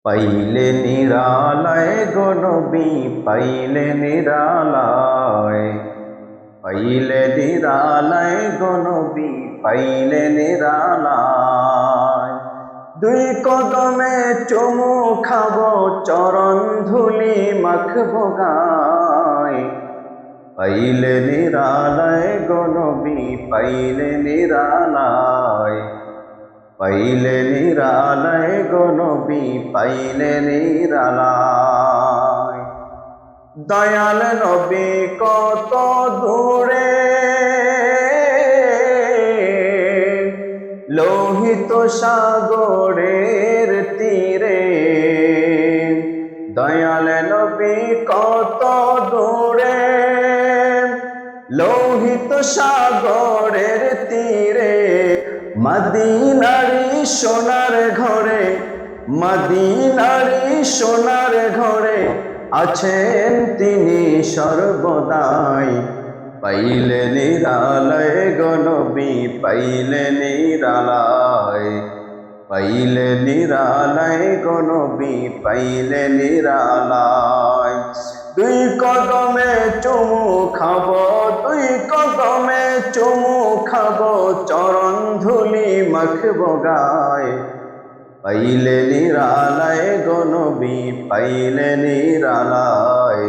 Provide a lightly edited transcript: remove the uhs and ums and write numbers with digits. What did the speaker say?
পাইলে নিরালায় গো নবী, পাইলে নিরালায়, পাইলে নিরালায় গো নবী, পাইলে নিরালায়। দুই কদমে চুমু খাবো, চরণ ধুলি মাখবো গায়। পাইলে নিরালায় গো নবী, পাইলে নিরালায়, পাইলে নিরালায় গো নবী, পাইলে নিরালায়। দয়াল নবী কত দূরে, লোহিত সাগরের তীরে। দয়াল নবী কত দূরে, লোহিত সাগরের তীরে। মদিনারি সোনার ঘরে, মদিনারি সোনার ঘরে আছেন তিনি সর্বদাই। পাইলে নিরালায় গো নবী, পাইলে নিরালায়, পাইলে নিরালায় গো নবী, পাইলে নিরালায়। দুই কদমে চুমু খাবো, দুই কদমে চুমু খাবো, চরণ ধুলি মাখবো গায়। পাইলে নিরালায় গো নবী, পাইলে নিরালায়।